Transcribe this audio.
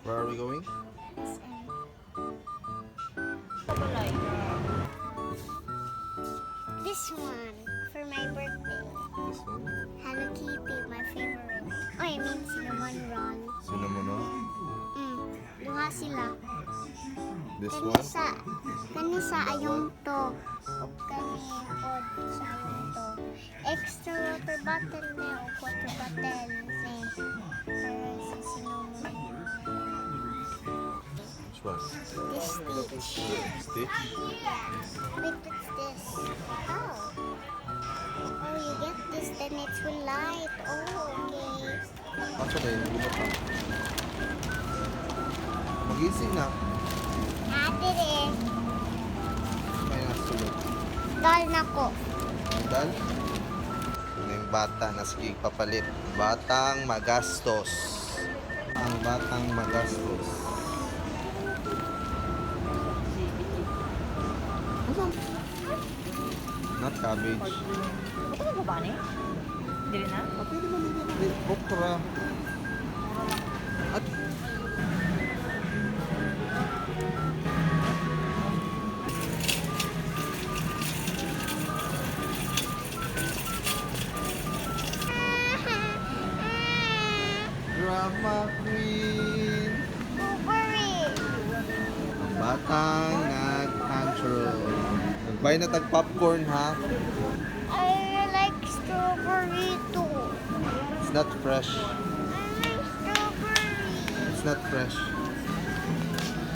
Where are we going? This one for my birthday. This one? Hello Kitty, my favorite. Oh, I mean cinnamon roll. Cinnamon roll? Duha sila. This Kani one? sa ayong to. O kani pod sa ayong to. Extra water bottle na o water bottle ni para sa cinnamon. Which one? This Stitch. Stitch? Wait, what's this? Oh. Oh, you get this, then it will light. Oh, okay. Asa na yun? Hindi pa. Magising na. Ate eh. May nasulog. Dal na ko. Dal? Ano yung bata na sige papalit? Batang magastos. Ang batang magastos. Not cabbage. Ito ba ba ni? Dili na? Pwede ba nila? Okra. At drama queen. Blueberry. Ang batang nag-antro. Nagbay na tag popcorn ha. I like strawberry too. It's not fresh. I like strawberry. It's not fresh.